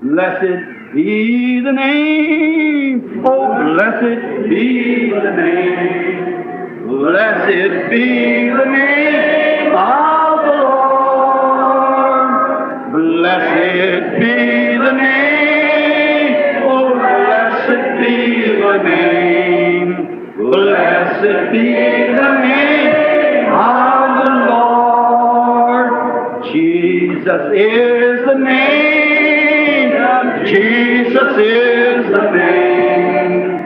Blessed be the name, oh blessed be the name, blessed be the name of the Lord. Blessed be the name, oh blessed be the name, blessed be the name of the Lord. Jesus is the name. Jesus is the name.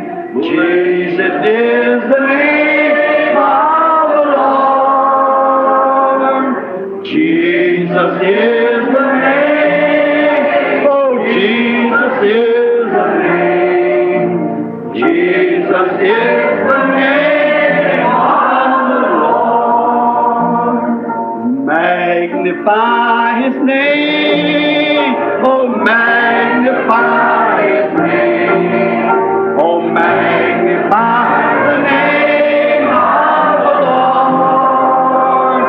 Jesus is the name of the Lord. Jesus is the name. Oh, Jesus is the name. Jesus is the name of the Lord. Magnify His name. Oh, magnify His name. Oh, magnify the name of the Lord.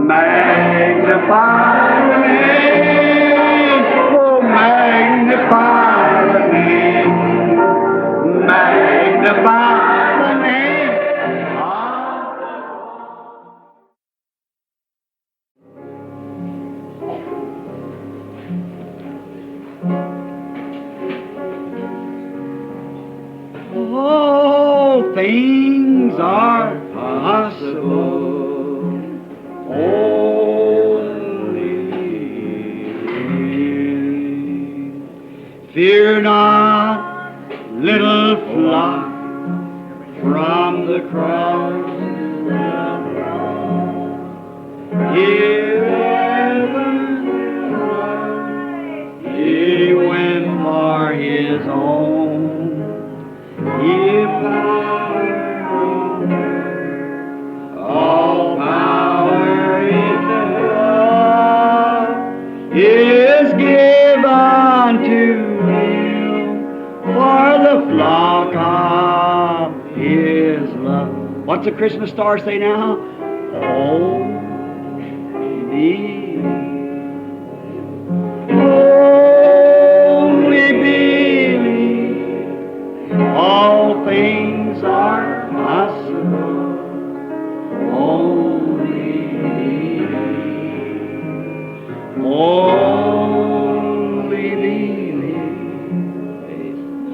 Magnify the name. Oh, magnify the name. Magnify the name of the all things are possible. Only fear not, little flock, from the cross. He went for His own. All power in God is given to Him for the flock of His love. What's the Christmas star say now? Oh, believe. Only believe. All things are possible. Only believe. Only believe.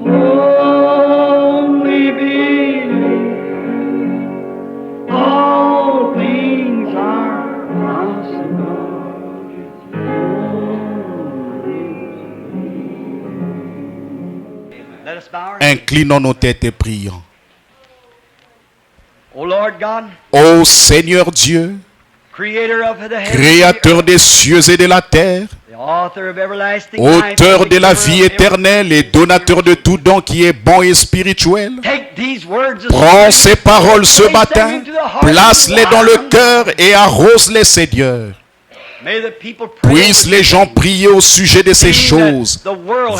Only believe. All things are possible. Inclinons nos têtes et prions. O Lord God, Ô Seigneur Dieu, Créateur des cieux et de la terre, Auteur de la vie éternelle et donateur de tout don qui est bon et spirituel, prends ces paroles ce matin, place-les dans le cœur et arrose-les, Seigneur. Puissent les gens prier au sujet de ces choses,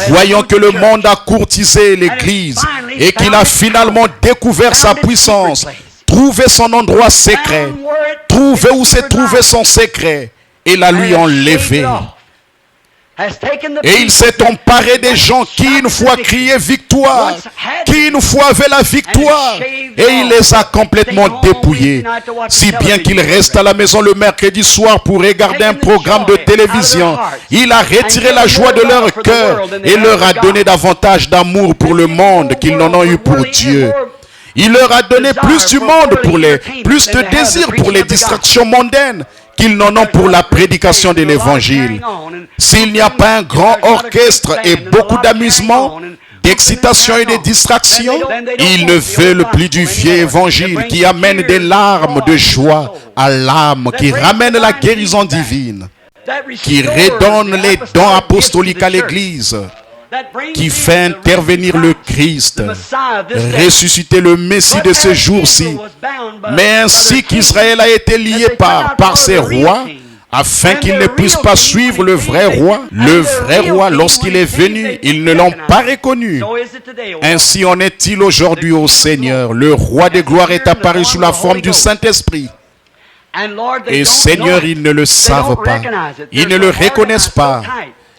voyant que le monde a courtisé l'Église et qu'il a finalement découvert sa puissance, trouvé son endroit secret, trouvé où s'est trouvé son secret et l'a lui enlevé. Et il s'est emparé des gens qui une fois criaient victoire, qui une fois avaient la victoire, et il les a complètement dépouillés, si bien qu'il reste à la maison le mercredi soir pour regarder un programme de télévision. Il a retiré la joie de leur cœur et leur a donné davantage d'amour pour le monde qu'ils n'en ont eu pour Dieu. Il leur a donné plus du monde plus de désir pour les distractions mondaines qu'ils n'en ont pour la prédication de l'évangile. S'il n'y a pas un grand orchestre et beaucoup d'amusement, d'excitation et de distraction, ils ne veulent plus du vieux évangile qui amène des larmes de joie à l'âme, qui ramène la guérison divine, qui redonne les dons apostoliques à l'Église, qui fait intervenir le Christ, ressusciter le Messie de ce jour-ci. Mais ainsi qu'Israël a été lié par ses rois, afin qu'ils ne puissent pas suivre le vrai roi, lorsqu'il est venu, ils ne l'ont pas reconnu. Ainsi en est-il aujourd'hui, ô Seigneur. Le roi des gloires est apparu sous la forme du Saint-Esprit. Et Seigneur, ils ne le savent pas. Ils ne le reconnaissent pas.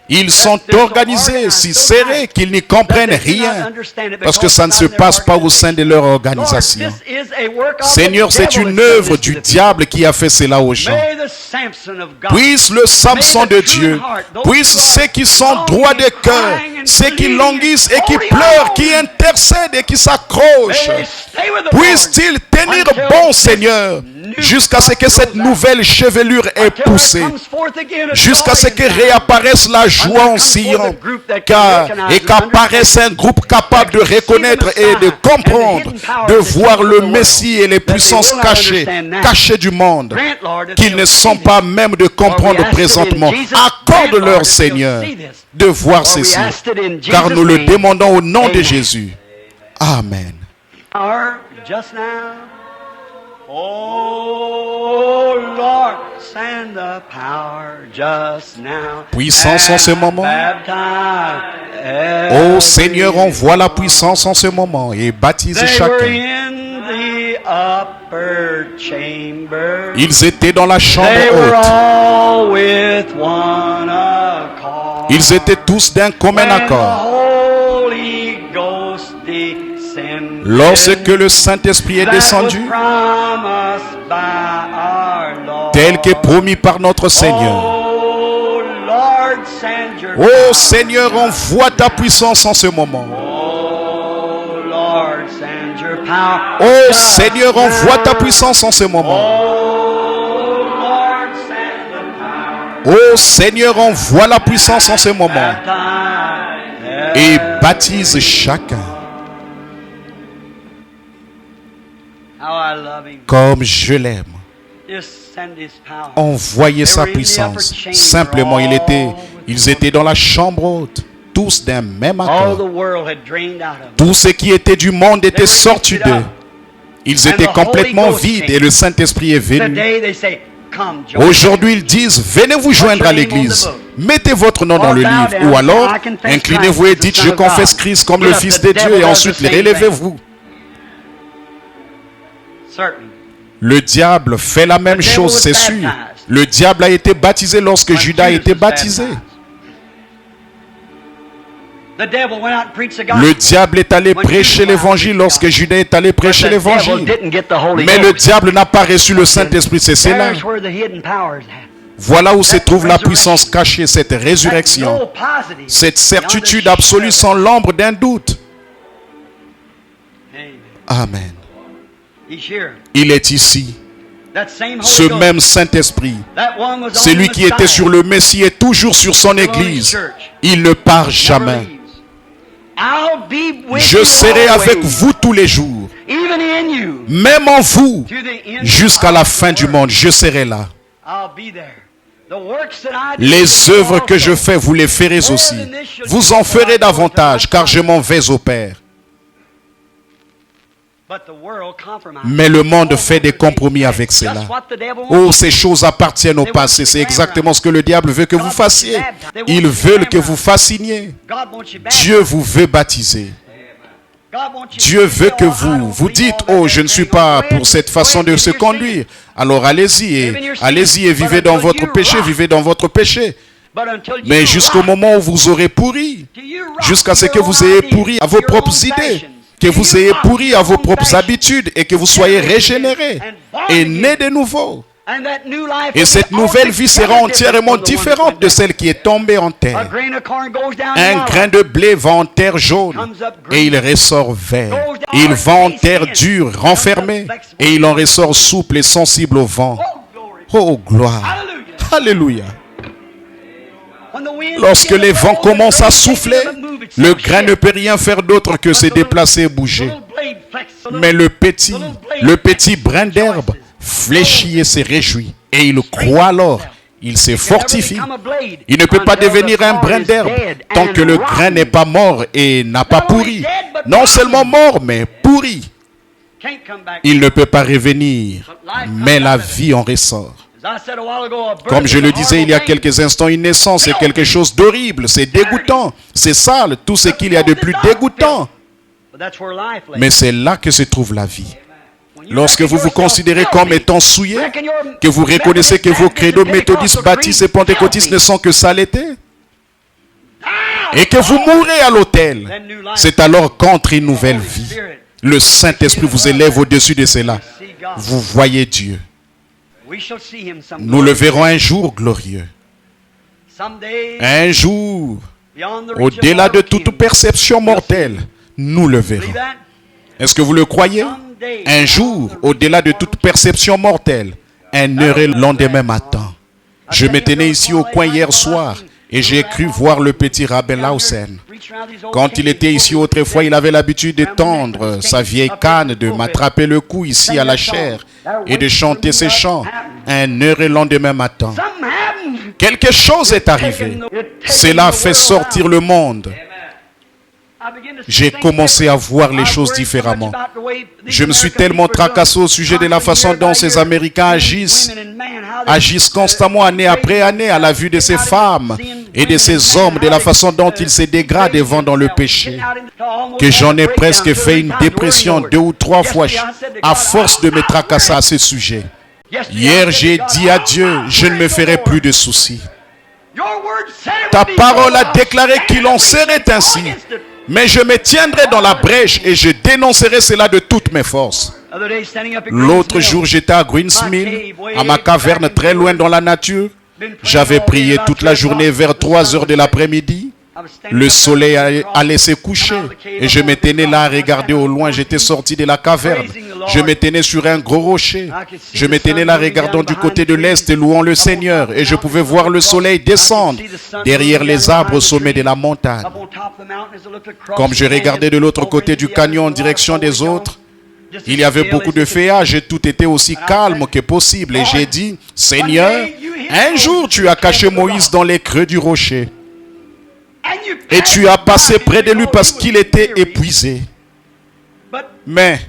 Ils sont organisés, si serrés qu'ils n'y comprennent rien, parce que ça ne se passe pas au sein de leur organisation. Seigneur, c'est une œuvre du diable qui a fait cela aux gens. Puisse le Samson de Dieu, puisse ceux qui sont droits de cœur, ceux qui languissent et qui pleurent, qui intercèdent et qui s'accrochent, puissent-ils tenir bon, Seigneur, jusqu'à ce que cette nouvelle chevelure ait poussé, jusqu'à ce que réapparaisse la joie en Sion, et qu'apparaisse un groupe capable de reconnaître et de comprendre, de voir le Messie et les puissances cachées du monde, qu'ils ne sont pas même de comprendre présentement. Accorde-leur, Seigneur, de voir ceci, car nous le demandons au nom de Jésus. Amen. Oh Lord, send the power just now. Puissance en ce moment. Oh Seigneur, envoie la puissance en ce moment et baptise chacun. Ils étaient dans la chambre haute. Ils étaient tous d'un commun accord. Lorsque le Saint-Esprit est descendu, tel que promis par notre Seigneur. Oh Seigneur, envoie ta puissance en ce moment. Oh Seigneur, envoie ta puissance en ce moment. Oh Seigneur, envoie la puissance en ce moment. Et baptise chacun. Comme je l'aime. Envoyez sa puissance. Simplement, ils étaient dans la chambre haute, tous d'un même accord. Tout ce qui était du monde était sorti d'eux. Ils étaient complètement vides et le Saint-Esprit est venu. Aujourd'hui, ils disent, venez vous joindre à l'église. Mettez votre nom dans le livre. Ou alors, inclinez-vous et dites, je confesse Christ comme le Fils de Dieu et ensuite relevez-vous. Le diable fait la même chose, c'est sûr. Le diable a été baptisé lorsque Judas a été baptisé. Le diable est allé prêcher l'évangile lorsque Judas est allé prêcher l'évangile. Mais le diable n'a pas reçu le Saint-Esprit, c'est cela. Voilà où se trouve la puissance cachée, cette résurrection. Cette certitude absolue sans l'ombre d'un doute. Amen. Il est ici. Ce même Saint-Esprit, celui qui était sur le Messie est toujours sur son Église. Il ne part jamais. Je serai avec vous tous les jours, même en vous, jusqu'à la fin du monde. Je serai là. Les œuvres que je fais, vous les ferez aussi. Vous en ferez davantage, car je m'en vais au Père. Mais le monde fait des compromis avec cela. Oh, ces choses appartiennent au passé. C'est exactement ce que le diable veut que vous fassiez. Ils veulent que vous fasciniez. Dieu vous veut baptiser. Dieu veut que vous dites, oh, je ne suis pas pour cette façon de se conduire. Alors allez-y et vivez dans votre péché, vivez dans votre péché. Mais jusqu'au moment où vous aurez pourri, jusqu'à ce que vous ayez pourri à vos propres idées, que vous ayez pourri à vos propres habitudes et que vous soyez régénérés et nés de nouveau. Et cette nouvelle vie sera entièrement différente de celle qui est tombée en terre. Un grain de blé va en terre jaune et il ressort vert. Il va en terre dure, renfermée, et il en ressort souple et sensible au vent. Oh, gloire! Alléluia! Lorsque les vents commencent à souffler, le grain ne peut rien faire d'autre que se déplacer et bouger. Mais le petit brin d'herbe fléchit et se réjouit. Et il croit alors, il se fortifie. Il ne peut pas devenir un brin d'herbe tant que le grain n'est pas mort et n'a pas pourri. Non seulement mort, mais pourri. Il ne peut pas revenir, mais la vie en ressort. Comme je le disais il y a quelques instants, une naissance est quelque chose d'horrible, c'est dégoûtant, c'est sale, tout ce qu'il y a de plus dégoûtant. Mais c'est là que se trouve la vie. Lorsque vous vous considérez comme étant souillé, que vous reconnaissez que vos credos méthodistes, baptistes et pentecôtistes ne sont que saleté, et que vous mourrez à l'autel, c'est alors qu'entre une nouvelle vie. Le Saint-Esprit vous élève au-dessus de cela. Vous voyez Dieu. Nous le verrons un jour glorieux. Un jour, au-delà de toute perception mortelle, nous le verrons. Est-ce que vous le croyez? Un jour, au-delà de toute perception mortelle, un heureux lendemain matin. Je me tenais ici au coin hier soir et j'ai cru voir le petit Rabbi Lausen. Quand il était ici autrefois, il avait l'habitude de tendre sa vieille canne, de m'attraper le cou ici à la chair et de chanter ses chants. Un heureux lendemain matin, quelque chose est arrivé. Cela a fait sortir le monde. J'ai commencé à voir les choses différemment. Je me suis tellement tracassé au sujet de la façon dont ces Américains agissent constamment année après année à la vue de ces femmes et de ces hommes, de la façon dont ils se dégradent et vont dans le péché, que j'en ai presque fait une dépression 2 ou 3 fois à force de me tracasser à ce sujet. Hier, j'ai dit à Dieu, je ne me ferai plus de soucis. Ta parole a déclaré qu'il en serait ainsi. Mais je me tiendrai dans la brèche et je dénoncerai cela de toutes mes forces. L'autre jour, j'étais à Greensmill, à ma caverne très loin dans la nature. J'avais prié toute la journée vers 3 heures de l'après-midi. Le soleil allait se coucher et je me tenais là à regarder au loin. J'étais sorti de la caverne. Je me tenais sur un gros rocher. Je me tenais là regardant du côté de l'est et louant le Seigneur. Et je pouvais voir le soleil descendre derrière les arbres au sommet de la montagne. Comme je regardais de l'autre côté du canyon en direction des autres, il y avait beaucoup de feuillage et tout était aussi calme que possible. Et j'ai dit, Seigneur, un jour tu as caché Moïse dans les creux du rocher. Et tu as passé près de lui parce qu'il était épuisé. Mais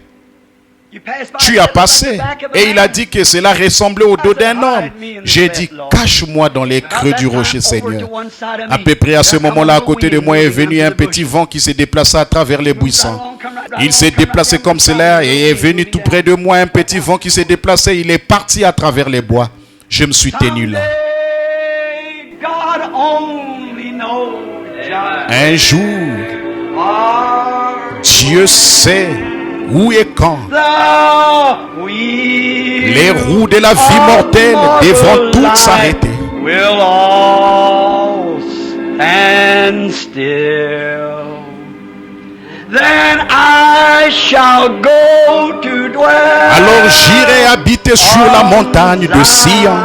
tu as passé. Et il a dit que cela ressemblait au dos d'un homme. J'ai dit, cache-moi dans les creux du rocher, Seigneur. À peu près à ce moment-là, à côté de moi est venu un petit vent qui s'est déplacé à travers les buissons. Il s'est déplacé comme cela et est venu tout près de moi un petit vent qui s'est déplacé. Il est parti à travers les bois. Je me suis tenu là. Un jour, Dieu sait où et quand les roues de la vie mortelle devront toutes s'arrêter. Alors j'irai habiter sur la montagne de Sion.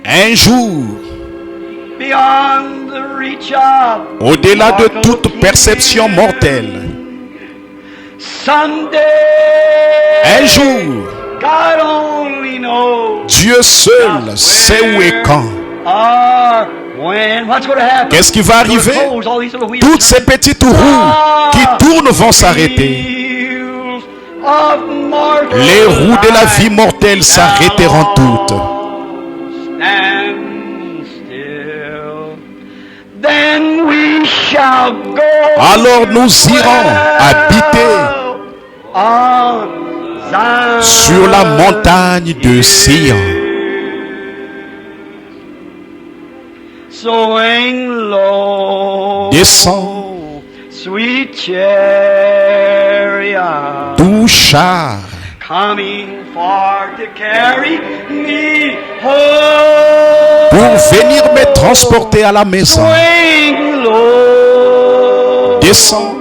Un jour, au-delà de toute perception mortelle, un jour, Dieu seul sait où et quand. Qu'est-ce qui va arriver? Toutes ces petites roues qui tournent vont s'arrêter. Les roues de la vie mortelle s'arrêteront toutes. Alors nous irons habiter sur la montagne de Sion. Descends, doux char, pour venir me transporter à la maison. Descends,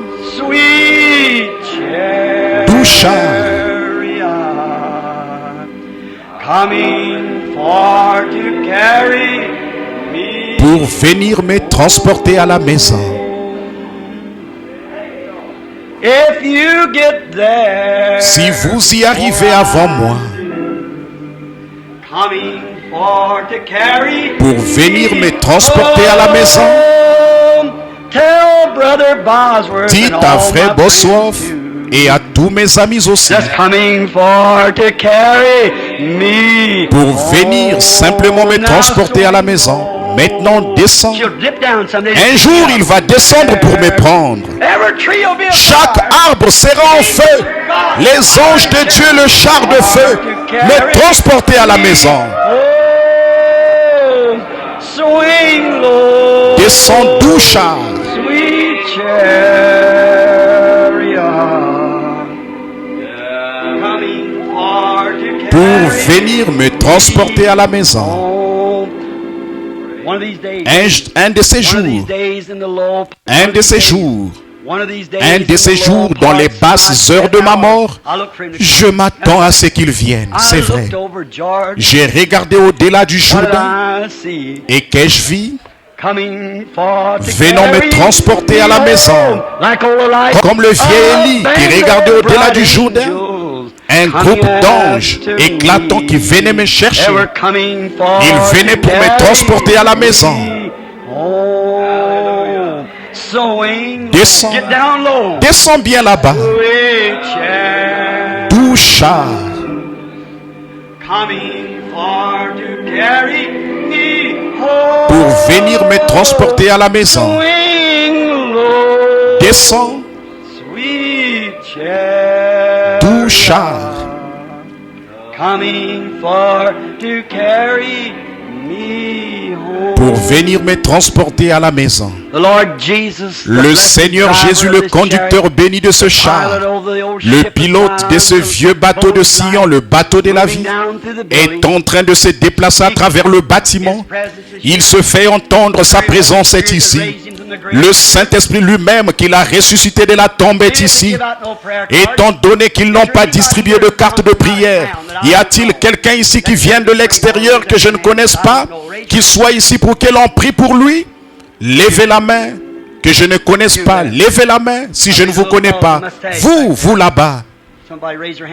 doux char, pour venir me transporter à la maison. Si vous y arrivez avant moi, pour venir me transporter à la maison, dites à frère Bosworth et à tous mes amis aussi, pour venir simplement me transporter à la maison. Maintenant, descends. Un jour, il va descendre pour me prendre. Chaque arbre sera en feu. Les anges de Dieu, le char de feu, me transportaient à la maison. Descends doux char. Pour venir me transporter à la maison. Un de ces jours, dans les basses heures de ma mort, je m'attends à ce qu'il vienne, c'est vrai. J'ai regardé au-delà du Jourdain, et qu'ai-je vu? Venons me transporter à la maison, comme le vieil Élie qui regardait au-delà du Jourdain. Un groupe d'anges éclatants qui venaient me chercher. Ils venaient pour me transporter à la maison. Descends bien là-bas. Doux char. Pour venir me transporter à la maison. Descends. Doux char. Pour venir me transporter à la maison. Le Seigneur Jésus, le conducteur béni de ce char, le pilote de ce vieux bateau de Sion, le bateau de la vie, est en train de se déplacer à travers le bâtiment. Il se fait entendre, sa présence est ici. Le Saint-Esprit lui-même qui l'a ressuscité de la tombe est ici. Étant donné qu'ils n'ont pas distribué de cartes de prière, y a-t-il quelqu'un ici qui vient de l'extérieur que je ne connaisse pas, qui soit ici pour que l'on prie pour lui? Levez la main. Que je ne connaisse pas, levez la main si je ne vous connais pas. Vous là-bas.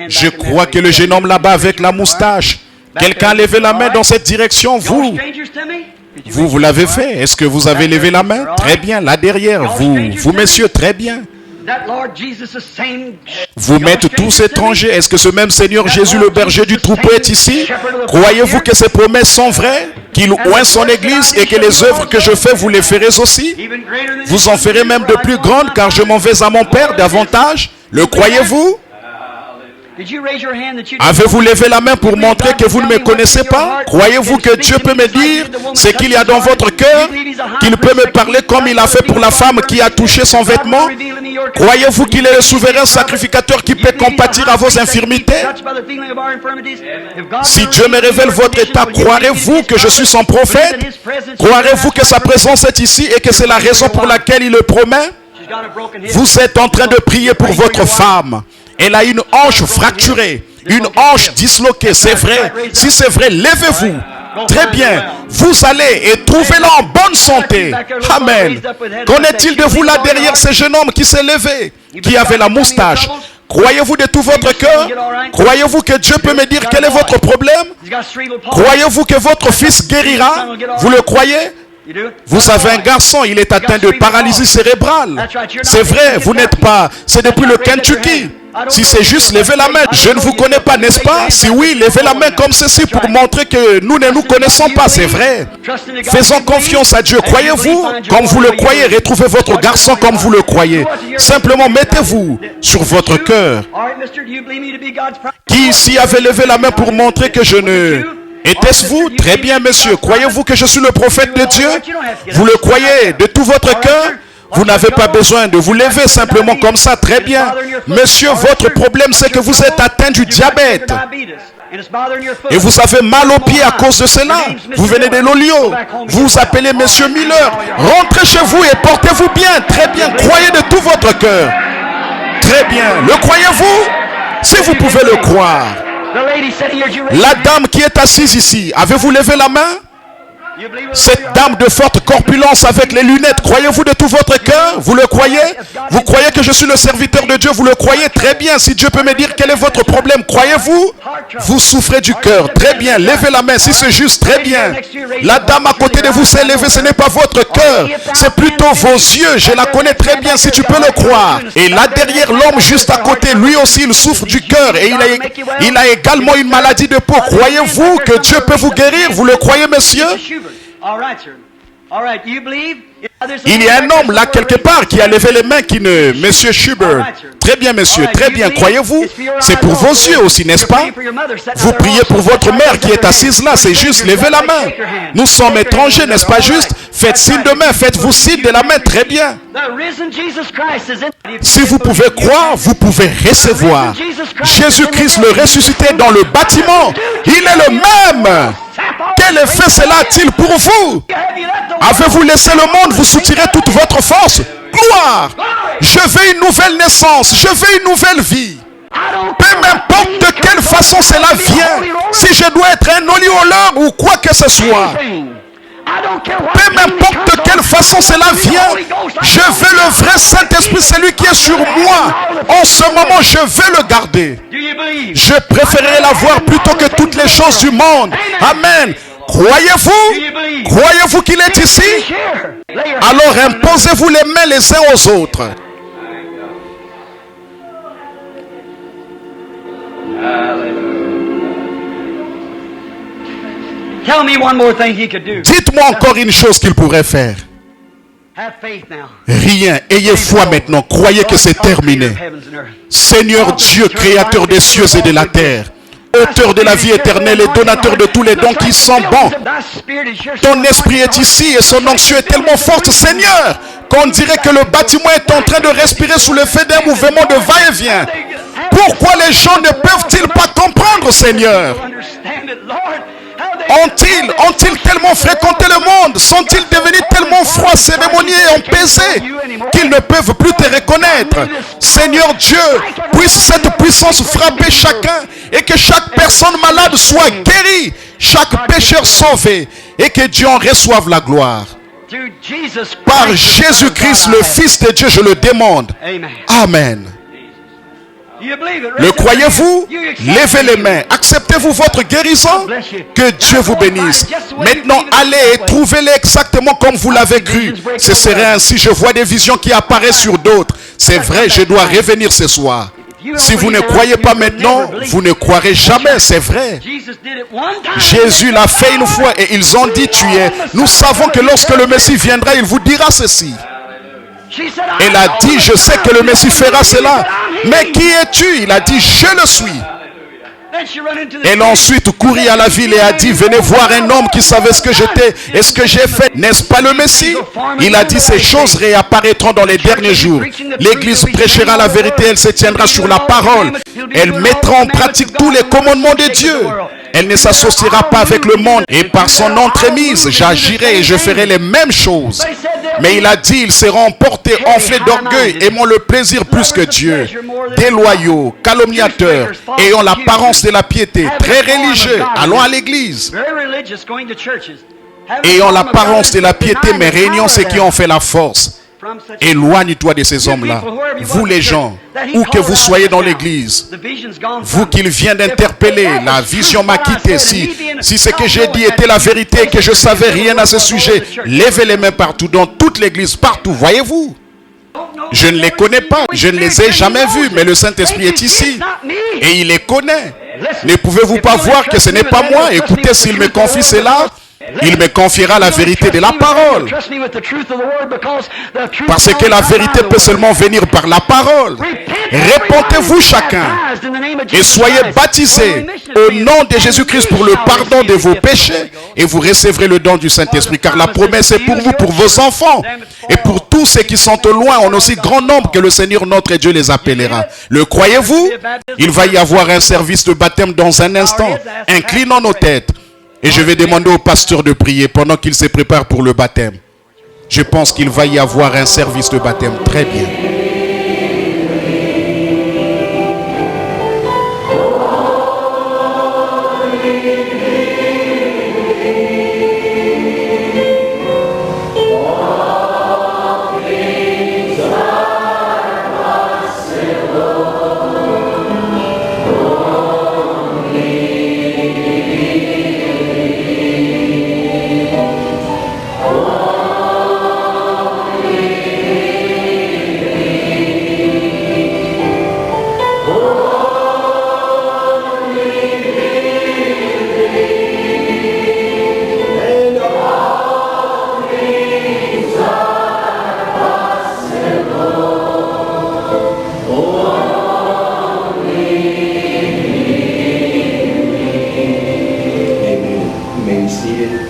Je crois que le jeune homme là-bas avec la moustache. Quelqu'un a levé la main dans cette direction, vous l'avez fait. Est-ce que vous avez levé la main? Très bien, là derrière. Vous messieurs, très bien. Vous m'êtes tous étrangers. Est-ce que ce même Seigneur Jésus, le berger du troupeau, est ici? Croyez-vous que ces promesses sont vraies? Qu'il oint son église et que les œuvres que je fais, vous les ferez aussi? Vous en ferez même de plus grandes, car je m'en vais à mon Père davantage. Le croyez-vous? Avez-vous levé la main pour montrer que vous ne me connaissez pas? Croyez-vous que Dieu peut me dire ce qu'il y a dans votre cœur? Qu'il peut me parler comme il a fait pour la femme qui a touché son vêtement? Croyez-vous qu'il est le souverain sacrificateur qui peut compatir à vos infirmités? Si Dieu me révèle votre état, croirez-vous que je suis son prophète? Croirez-vous que sa présence est ici et que c'est la raison pour laquelle il le promet? Vous êtes en train de prier pour votre femme. Elle a une hanche fracturée, une hanche disloquée, c'est vrai. Si c'est vrai, levez-vous. Très bien. Vous allez et trouvez-la en bonne santé. Amen. Qu'en est-il de vous là derrière ce jeune homme qui s'est levé, qui avait la moustache? Croyez-vous de tout votre cœur? Croyez-vous que Dieu peut me dire quel est votre problème? Croyez-vous que votre fils guérira? Vous le croyez? Vous avez un garçon, il est atteint de paralysie cérébrale. C'est vrai, vous n'êtes pas... C'est depuis le Kentucky. Si c'est juste, levez la main. Je ne vous connais pas, n'est-ce pas? Si oui, levez la main comme ceci pour montrer que nous ne nous connaissons pas, c'est vrai. Faisons confiance à Dieu. Croyez-vous comme vous le croyez. Retrouvez votre garçon comme vous le croyez. Simplement, mettez-vous sur votre cœur. Qui ici avait levé la main pour montrer que je ne... Était-ce vous? Très bien, monsieur. Croyez-vous que je suis le prophète de Dieu? Vous le croyez de tout votre cœur? Vous n'avez pas besoin de vous lever simplement comme ça. Très bien. Monsieur, votre problème, c'est que vous êtes atteint du diabète. Et vous avez mal aux pieds à cause de cela. Vous venez de l'Olio. Vous vous appelez monsieur Miller. Rentrez chez vous et portez-vous bien. Très bien. Croyez de tout votre cœur. Très bien. Le croyez-vous? Si vous pouvez le croire. La dame qui est assise ici, avez-vous levé la main? Cette dame de forte corpulence avec les lunettes, croyez-vous de tout votre cœur? Vous le croyez? Vous croyez que je suis le serviteur de Dieu? Vous le croyez? Très bien. Si Dieu peut me dire quel est votre problème, croyez-vous? Vous souffrez du cœur. Très bien. Levez la main si c'est juste. Très bien. La dame à côté de vous s'est levée. Ce n'est pas votre cœur. C'est plutôt vos yeux. Je la connais très bien si tu peux le croire. Et là derrière, l'homme juste à côté, lui aussi il souffre du cœur. Et il a également une maladie de peau. Croyez-vous que Dieu peut vous guérir? Vous le croyez, monsieur? Il y a un homme là quelque part qui a levé les mains qui ne... Monsieur Schubert. Très bien, monsieur, très bien. Croyez-vous? C'est pour vos yeux aussi, n'est-ce pas? Vous priez pour votre mère qui est assise là, c'est juste, levez la main. Nous sommes étrangers, n'est-ce pas juste? Faites signe de main, faites-vous signe de la main, très bien. Si vous pouvez croire, vous pouvez recevoir. Jésus-Christ le ressuscité dans le bâtiment, il est le même. Quel effet cela a-t-il pour vous? Avez-vous laissé le monde vous soutirer toute votre force? Gloire! Je veux une nouvelle naissance, je veux une nouvelle vie. Peu m'importe de quelle façon cela vient, si je dois être un holy-roller ou quoi que ce soit. Peu m'importe de quelle façon cela vient, je veux le vrai Saint-Esprit, celui qui est sur moi. En ce moment, je veux le garder. Je préférerais l'avoir plutôt que toutes les choses du monde. Amen. Croyez-vous? Croyez-vous qu'il est ici? Alors imposez-vous les mains les uns aux autres. Dites-moi encore une chose qu'il pourrait faire. Rien. Ayez foi maintenant. Croyez que c'est terminé. Seigneur Dieu, créateur des cieux et de la terre, auteur de la vie éternelle et donateur de tous les dons qui sont bons. Ton esprit est ici et son onction est tellement forte, Seigneur, qu'on dirait que le bâtiment est en train de respirer sous l'effet d'un mouvement de va-et-vient. Pourquoi les gens ne peuvent-ils pas comprendre, Seigneur? Ont-ils tellement fréquenté le monde? Sont-ils devenus tellement froids, cérémonieux et empesés qu'ils ne peuvent plus te reconnaître? Seigneur Dieu, puisse cette puissance frapper chacun et que chaque personne malade soit guérie, chaque pécheur sauvé et que Dieu en reçoive la gloire. Par Jésus-Christ, le Fils de Dieu, je le demande. Amen. Le croyez-vous? Levez les mains. Acceptez-vous votre guérison? Que Dieu vous bénisse. Maintenant, allez et trouvez-les exactement comme vous l'avez cru. Ce serait ainsi. Je vois des visions qui apparaissent sur d'autres. C'est vrai, je dois revenir ce soir. Si vous ne croyez pas maintenant, vous ne croirez jamais, c'est vrai. Jésus l'a fait une fois et ils ont dit tu es. Nous savons que lorsque le Messie viendra, il vous dira ceci. Elle a dit, je sais que le Messie fera cela. Mais qui es-tu? Il a dit, je le suis. Elle ensuite courut à la ville et a dit, venez voir un homme qui savait ce que j'étais et ce que j'ai fait. N'est-ce pas le Messie? Il a dit, ces choses réapparaîtront dans les derniers jours. L'Église prêchera la vérité, elle se tiendra sur la parole. Elle mettra en pratique tous les commandements de Dieu. Elle ne s'associera pas avec le monde et par son entremise, j'agirai et je ferai les mêmes choses. Mais il a dit, ils seront emportés, enflés d'orgueil, aimant le plaisir plus que Dieu. Déloyaux, calomniateurs, ayant l'apparence de la piété, très religieux, allons à l'église. Ayant l'apparence de la piété, mais réunions ceux qui ont fait la force. Éloigne-toi de ces hommes-là. Vous les gens, où que vous soyez dans l'église, vous qu'il vient d'interpeller, la vision m'a quitté. Si ce que j'ai dit était la vérité et que je savais rien à ce sujet, levez les mains partout, dans toute l'église, partout, voyez-vous. Je ne les connais pas, je ne les ai jamais vus, mais le Saint-Esprit est ici et il les connaît. Ne pouvez-vous pas voir que ce n'est pas moi? Écoutez, s'il me confie cela, il me confiera la vérité de la parole. Parce que la vérité peut seulement venir par la parole. Répentez-vous chacun et soyez baptisés au nom de Jésus-Christ pour le pardon de vos péchés et vous recevrez le don du Saint-Esprit. Car la promesse est pour vous, pour vos enfants et pour tous ceux qui sont au loin en aussi grand nombre que le Seigneur notre Dieu les appellera. Le croyez-vous? Il va y avoir un service de baptême dans un instant. Inclinons nos têtes. Et je vais demander au pasteur de prier pendant qu'il se prépare pour le baptême. Je pense qu'il va y avoir un service de baptême. Très bien. seated.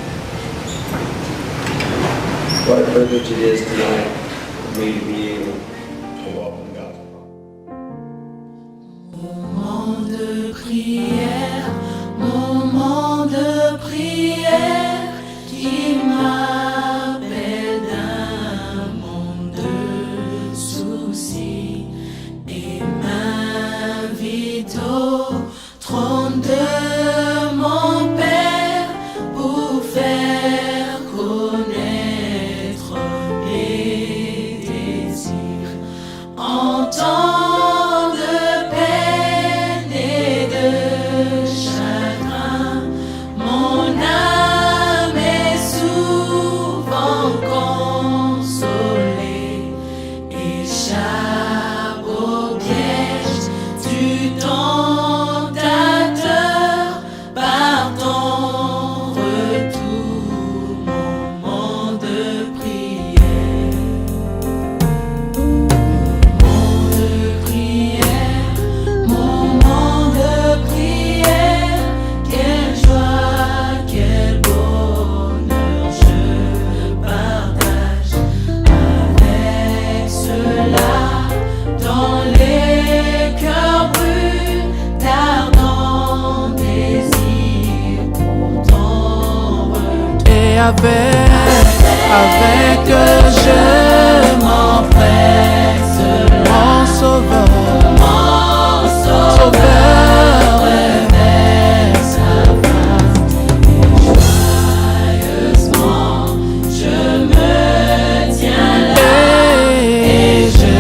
What a privilege it is tonight for me to be able to welcome God's Moment de prière, moment de prière qui m'appelle d'un monde de soucis et m'invite au trône de mon Père pour faire connaître mes désirs en temps de peine et de chagrin. Mon âme est souvent consolée, échappe au piège du tentateur par ton retour, moment de prière. Moment de prière, moment de prière, quelle joie, quel bonheur je partage avec ceux-là dont les cœurs brûlent d'ardents désirs pour ton retour. Et avec je m'empresse, mon sauveur révèle sa face, et joyeusement je me tiens là, et je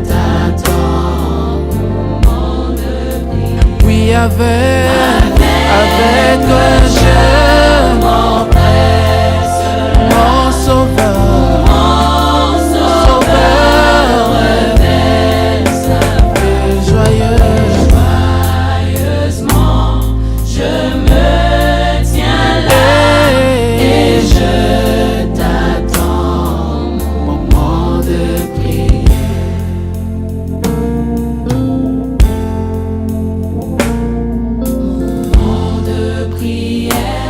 t'attends, moment de prière. Oui, avec je m'empresse, mon sauveur révèle sa face, joyeusement je me tiens là, et je t'attends, moment de prière. Moment de prière.